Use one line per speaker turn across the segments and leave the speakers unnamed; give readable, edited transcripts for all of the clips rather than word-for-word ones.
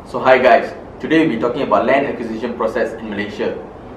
So hi guys, today we'll be talking about land acquisition process in Malaysia.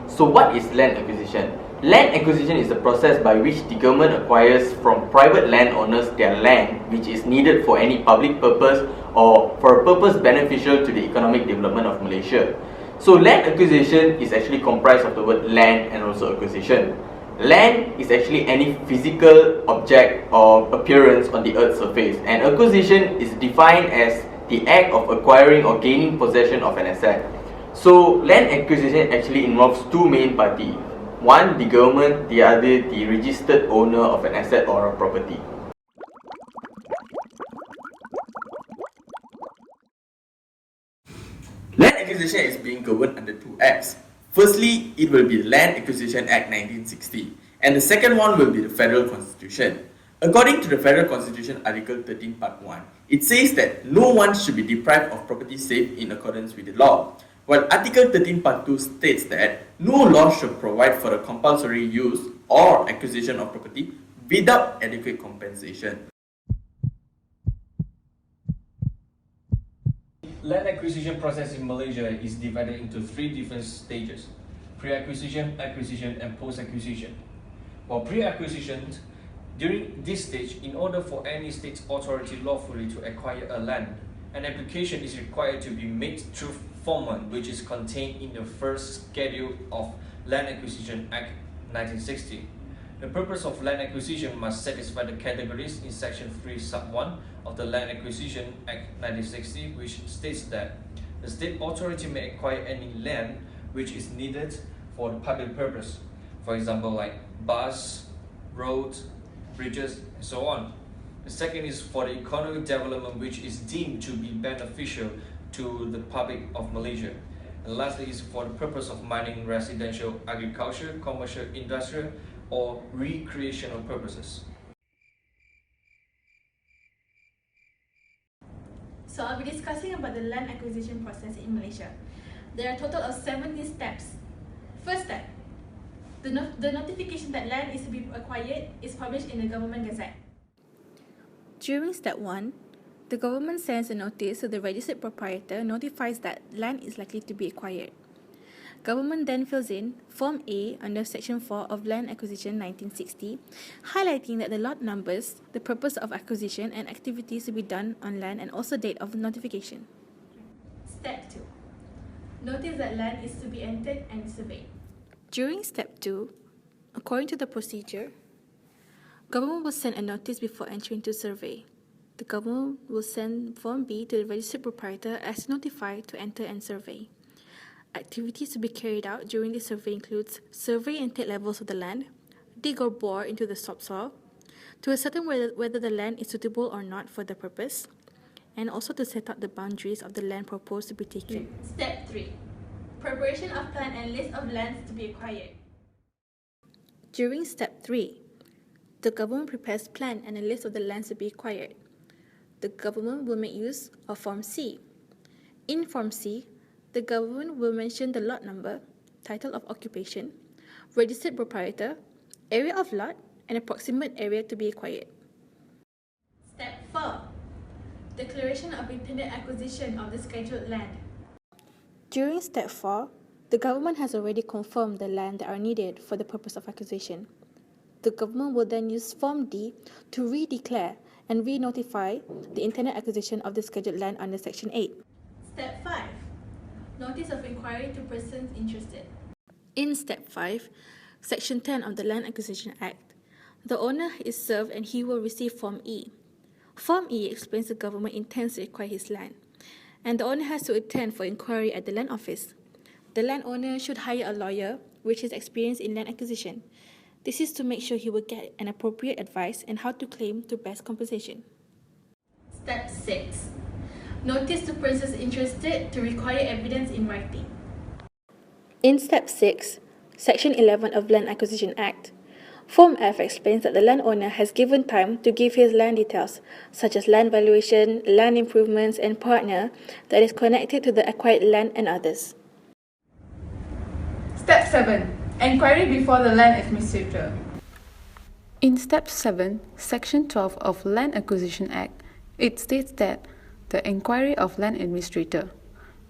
So what is land acquisition? Land acquisition is the process by which the government acquires from private landowners their land which is needed for any public purpose or for a purpose beneficial to the economic development of Malaysia. So land acquisition is actually comprised of the word land and also acquisition. Land is actually any physical object or appearance on the earth's surface, and acquisition is defined as the act of acquiring or gaining possession of an asset. So land acquisition actually involves two main parties. One, the government, the other, the registered owner of an asset or a property. Land acquisition is being governed under two acts. Firstly, it will be the Land Acquisition Act 1960, and the second one will be the Federal Constitution. According to the Federal Constitution, Article 13, Part 1, it says that no one should be deprived of property save in accordance with the law, while Article 13, Part 2 states that no law should provide for the compulsory use or acquisition of property without adequate compensation.
Land acquisition process in Malaysia is divided into three different stages: pre-acquisition, acquisition, and post-acquisition. For pre-acquisition, during this stage, in order for any state authority lawfully to acquire a land, an application is required to be made through Form 1, which is contained in the first schedule of Land Acquisition Act 1960. The purpose of land acquisition must satisfy the categories in Section 3 Sub 1 of the Land Acquisition Act 1960, which states that the state authority may acquire any land which is needed for the public purpose, for example like bus, roads, bridges, and so on. The second is for the economic development which is deemed to be beneficial to the public of Malaysia. And lastly is for the purpose of mining, residential, agriculture, commercial, industrial, or recreational purposes.
So I'll be discussing about the land acquisition process in Malaysia. There are a total of 70 steps. First step, the notification that land is to be acquired is published in the Government Gazette.
During step 1, the government sends a notice to the registered proprietor notifies that land is likely to be acquired. Government then fills in Form A under Section 4 of Land Acquisition 1960, highlighting that the lot numbers, the purpose of acquisition and activities to be done on land and also date of notification.
Step 2. Notice that land is to be entered and surveyed.
During Step 2, according to the procedure, Government will send a notice before entering to survey. The Government will send Form B to the registered proprietor as notified to enter and survey. Activities to be carried out during this survey includes survey and take levels of the land, dig or bore into the topsoil, to ascertain whether the land is suitable or not for the purpose, and also to set out the boundaries of the land proposed to be taken.
Step 3. Preparation of plan and list of lands to be acquired.
During Step 3, the Government prepares plan and a list of the lands to be acquired. The Government will make use of Form C. In Form C, the Government will mention the lot number, title of occupation, registered proprietor, area of lot, and approximate area to be acquired.
Step 4. Declaration of intended acquisition of the scheduled land.
During Step 4, the Government has already confirmed the land that are needed for the purpose of acquisition. The Government will then use Form D to re-declare and re-notify the intended acquisition of the scheduled land under Section 8.
Step 5. Notice of inquiry to persons interested.
In Step 5, Section 10 of the Land Acquisition Act, the owner is served and he will receive Form E. Form E explains the government intends to acquire his land, and the owner has to attend for inquiry at the land office. The landowner should hire a lawyer which is experienced in land acquisition. This is to make sure he will get an appropriate advice on how to claim to best compensation.
Step 6. Notice to persons interested to require evidence in writing.
In Step 6, Section 11 of Land Acquisition Act, Form F explains that the landowner has given time to give his land details, such as land valuation, land improvements, and partner that is connected to the acquired land and others.
Step 7. Enquiry before the land administrator.
In Step 7, Section 12 of Land Acquisition Act, it states that the inquiry of land administrator.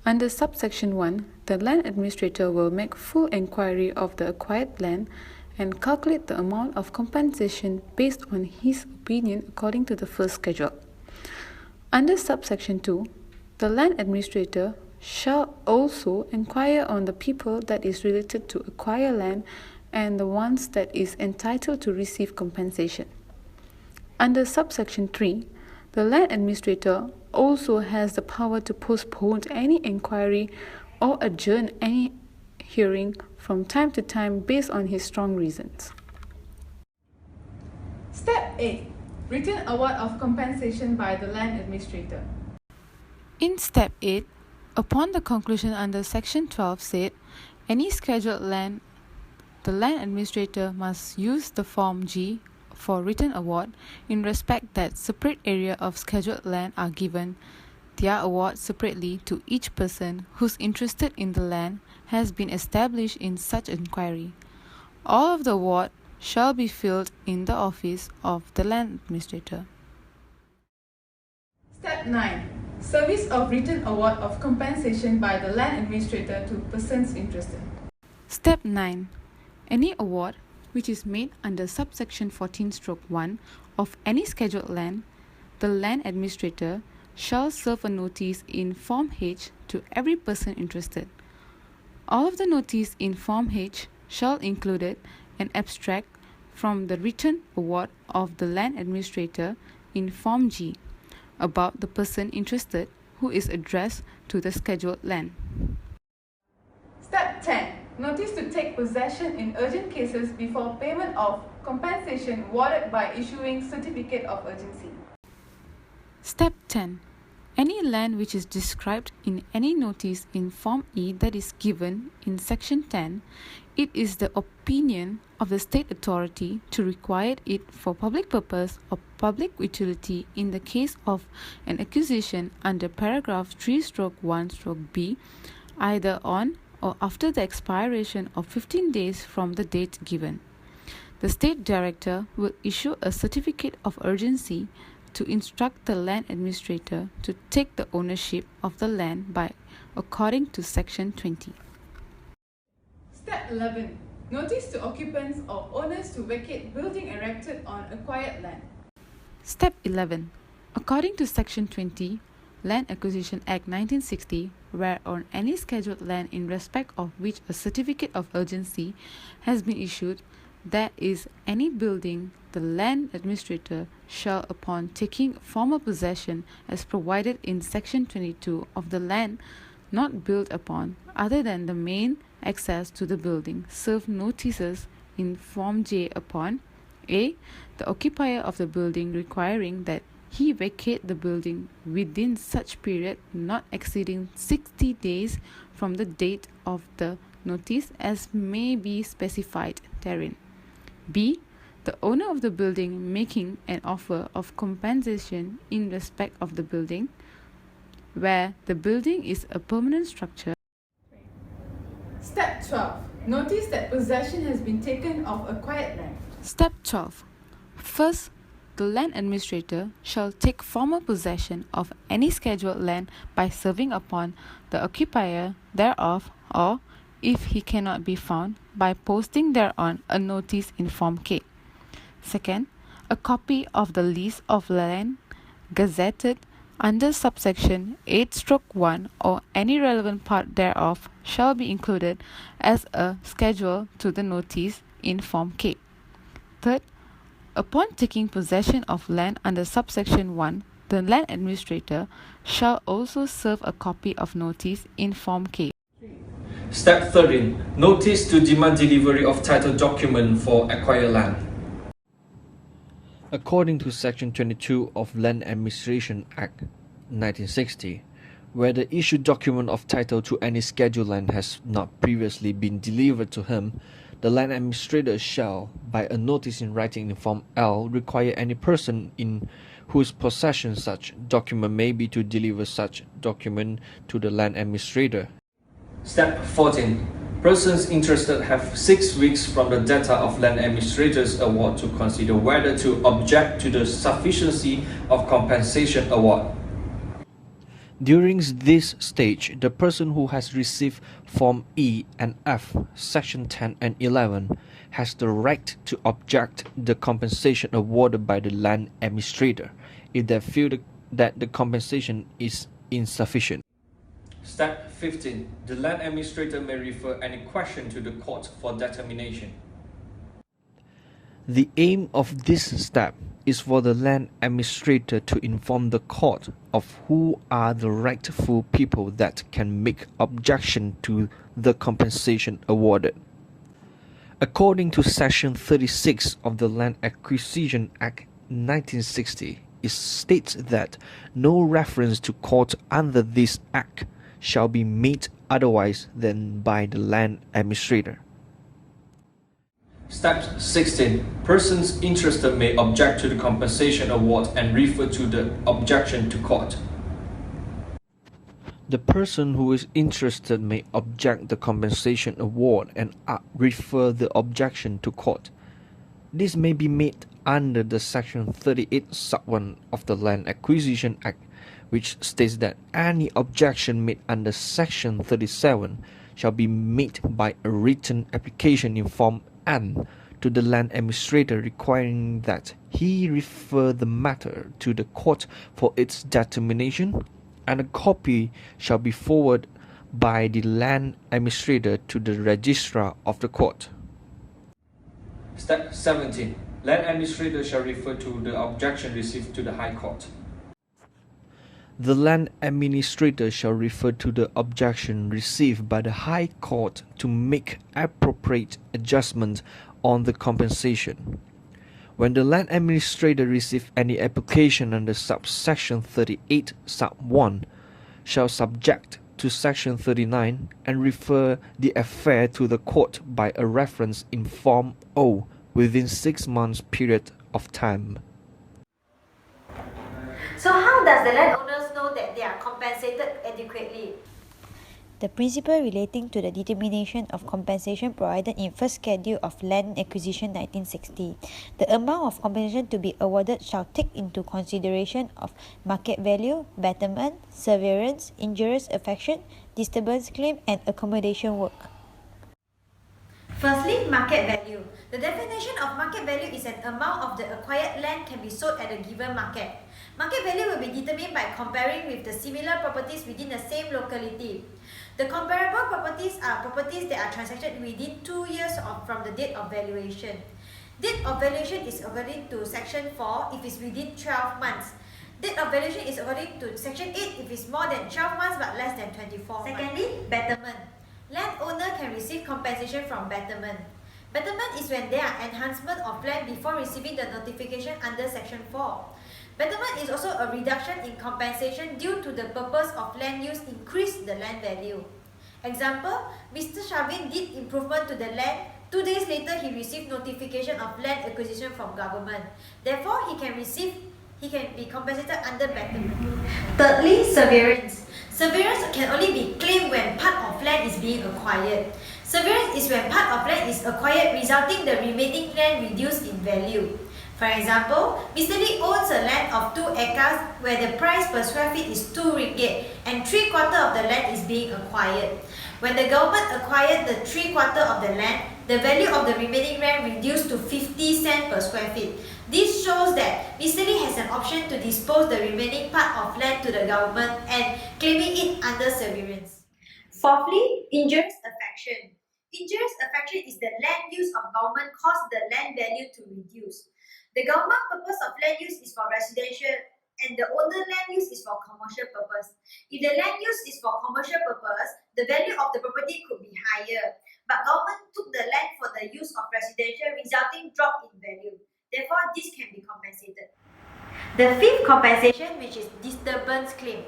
Under subsection 1, the land administrator will make full inquiry of the acquired land and calculate the amount of compensation based on his opinion according to the first schedule. Under subsection 2, the land administrator shall also inquire on the people that is related to acquire land and the ones that is entitled to receive compensation. Under subsection 3, the land administrator also has the power to postpone any inquiry or adjourn any hearing from time to time based on his strong reasons.
Step 8. Written award of compensation by the land administrator.
In step 8, upon the conclusion under section 12 said, any scheduled land, the land administrator must use the form G for written award in respect that separate area of scheduled land are given their award separately to each person who's interested in the land has been established in such inquiry. All of the award shall be filled in the office of the land administrator.
Step 9. Service of written award of compensation by the land administrator to persons interested.
Step 9. Any award which is made under subsection 14-1 of any scheduled land, the land administrator shall serve a notice in Form H to every person interested. All of the notice in Form H shall include an abstract from the written award of the land administrator in Form G about the person interested who is addressed to the scheduled land.
Step 10. Notice to take possession in urgent cases before payment of compensation awarded by issuing certificate of urgency.
Step 10. Any land which is described in any notice in Form E that is given in Section 10, it is the opinion of the state authority to require it for public purpose or public utility in the case of an acquisition under paragraph 3-1-B, either on or after the expiration of 15 days from the date given. The State Director will issue a certificate of urgency to instruct the land administrator to take the ownership of the land by according to Section 20.
Step 11. Notice to occupants or owners to vacate building erected on acquired land.
Step 11. According to Section 20, Land Acquisition Act 1960, where on any scheduled land in respect of which a certificate of urgency has been issued, there is any building, the land administrator shall, upon taking formal possession as provided in Section 22 of the land not built upon, other than the main access to the building, serve notices in Form J upon A. the occupier of the building requiring that he vacate the building within such period not exceeding 60 days from the date of the notice as may be specified therein. B. The owner of the building making an offer of compensation in respect of the building, where the building is a permanent structure.
Step 12. Notice that possession has been taken of acquired land.
Step 12. First, the land administrator shall take formal possession of any scheduled land by serving upon the occupier thereof, or, if he cannot be found, by posting thereon a notice in Form K. Second, a copy of the lease of land gazetted under subsection 8-1 or any relevant part thereof shall be included as a schedule to the notice in Form K. Third, upon taking possession of land under subsection 1, the land administrator shall also serve a copy of notice in Form K.
Step 13. Notice to demand delivery of title document for acquired land.
According to Section 22 of Land Administration Act 1960, where the issued document of title to any scheduled land has not previously been delivered to him, the land administrator shall, by a notice in writing in Form L, require any person in whose possession such document may be to deliver such document to the land administrator.
Step 14. Persons interested have 6 weeks from the date of land administrator's award to consider whether to object to the sufficiency of compensation award.
During this stage, the person who has received Form E and F, Section 10 and 11, has the right to object the compensation awarded by the land administrator if they feel that the compensation is insufficient.
Step 15. The land administrator may refer any question to the court for determination.
The aim of this step is for the land administrator to inform the court of who are the rightful people that can make objection to the compensation awarded. According to Section 36 of the Land Acquisition Act 1960, it states that no reference to court under this act shall be made otherwise than by the land administrator.
Step 16. Persons interested may object to the compensation award and refer to the objection to court.
The person who is interested may object the compensation award and refer the objection to court. This may be made under the Section 38 Sub 1 of the Land Acquisition Act, which states that any objection made under Section 37 shall be made by a written application in Form N to the land administrator requiring that he refer the matter to the court for its determination, and a copy shall be forwarded by the land administrator to the registrar of the court.
Step 17. Land administrator shall refer to the objection received to the High Court.
The land administrator shall refer to the objection received by the High Court to make appropriate adjustments on the compensation. When the land administrator receives any application under subsection 38 sub 1, shall subject to section 39 and refer the affair to the court by a reference in Form O within 6 months period of time.
So how does the landowners know that they are compensated adequately?
The principle relating to the determination of compensation provided in First Schedule of Land Acquisition 1960. The amount of compensation to be awarded shall take into consideration of market value, betterment, severance, injurious affection, disturbance claim, and accommodation work.
Firstly, market value. The definition of market value is an amount of the acquired land can be sold at a given market. Market value will be determined by comparing with the similar properties within the same locality. The comparable properties are properties that are transacted within 2 years from the date of valuation. Date of valuation is according to Section 4 if it's within 12 months. Date of valuation is according to Section 8 if it's more than 12 months but less than 24 months. Secondly, betterment. Landowner can receive compensation from betterment. Betterment is when there are enhancement of land before receiving the notification under Section 4. Betterment is also a reduction in compensation due to the purpose of land use increase the land value. Example, Mr. Shavin did improvement to the land. 2 days later, he received notification of land acquisition from government. Therefore, he can be compensated under betterment. Thirdly, severance. Severance can only be claimed when part of land is being acquired. Severance is when part of land is acquired resulting the remaining land reduced in value. For example, Mr. Lee owns a land of 2 acres where the price per square feet is 2 ringgit and 3/4 of the land is being acquired. When the government acquired the 3/4 of the land, the value of the remaining land reduced to 50 cents per square feet. This shows that Mr. Lee has an option to dispose the remaining part of land to the government and claiming it under severance. Fourthly, injurious affection. Injurious affection is the land use of government caused the land value to reduce. The government purpose of land use is for residential and the owner land use is for commercial purpose. If the land use is for commercial purpose, the value of the property could be higher. But government took the land for the use of residential resulting drop in value. Therefore, this can be compensated. The fifth compensation, which is disturbance claim.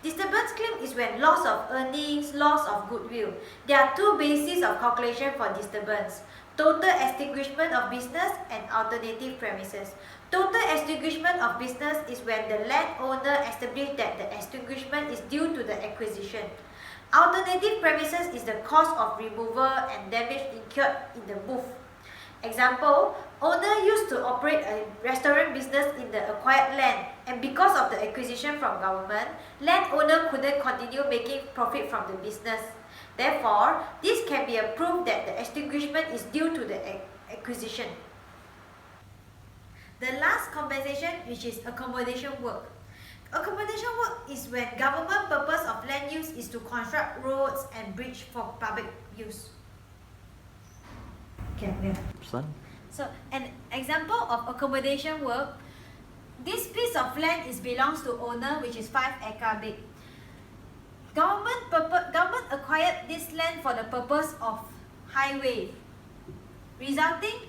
Disturbance claim is when loss of earnings, loss of goodwill. There are 2 bases of calculation for disturbance. Total extinguishment of business and alternative premises. Total extinguishment of business is when the landowner establishes that the extinguishment is due to the acquisition. Alternative premises is the cost of removal and damage incurred in the move. Example, owner used to operate a restaurant business in the acquired land, and because of the acquisition from government, landowner couldn't continue making profit from the business. Therefore, this can be a proof that the extinguishment is due to the acquisition. The last compensation, which is accommodation work. Accommodation work is when government purpose of land use is to construct roads and bridge for public use. Okay, yeah. So, an example of accommodation work, this piece of land belongs to owner, which is 5 acre big. Government acquired this land for the purpose of highway. Resulting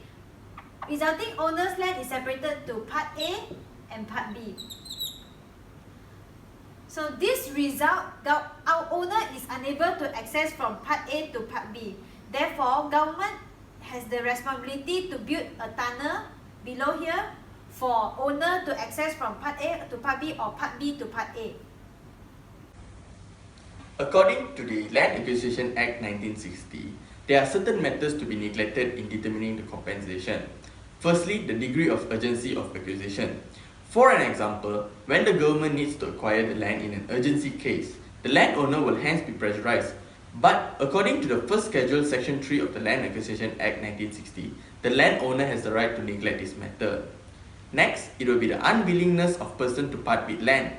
owner's land is separated to part A and part B. So this result, our owner is unable to access from part A to part B. Therefore, government has the responsibility to build a tunnel below here for owner to access from part A to part B or part B to part A.
According to the Land Acquisition Act 1960, there are certain matters to be neglected in determining the compensation. Firstly, the degree of urgency of acquisition. For an example, when the government needs to acquire the land in an urgency case, the landowner will hence be pressurized. But according to the first schedule, section 3 of the Land Acquisition Act 1960, the landowner has the right to neglect this matter. Next, it will be the unwillingness of person to part with land.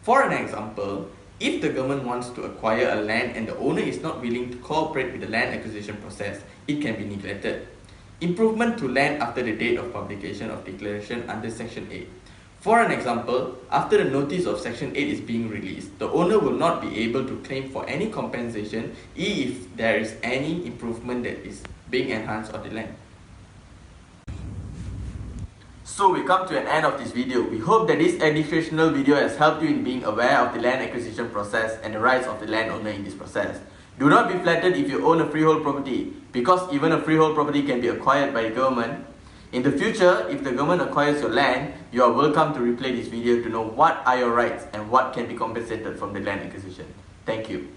For an example, if the government wants to acquire a land and the owner is not willing to cooperate with the land acquisition process, it can be neglected. Improvement to land after the date of publication of declaration under section 8. For an example, after the notice of section 8 is being released, the owner will not be able to claim for any compensation if there is any improvement that is being enhanced on the land. So we come to an end of this video. We hope that this educational video has helped you in being aware of the land acquisition process and the rights of the landowner in this process. Do not be flattered if you own a freehold property, because even a freehold property can be acquired by the government. In the future, if the government acquires your land, you are welcome to replay this video to know what are your rights and what can be compensated from the land acquisition. Thank you.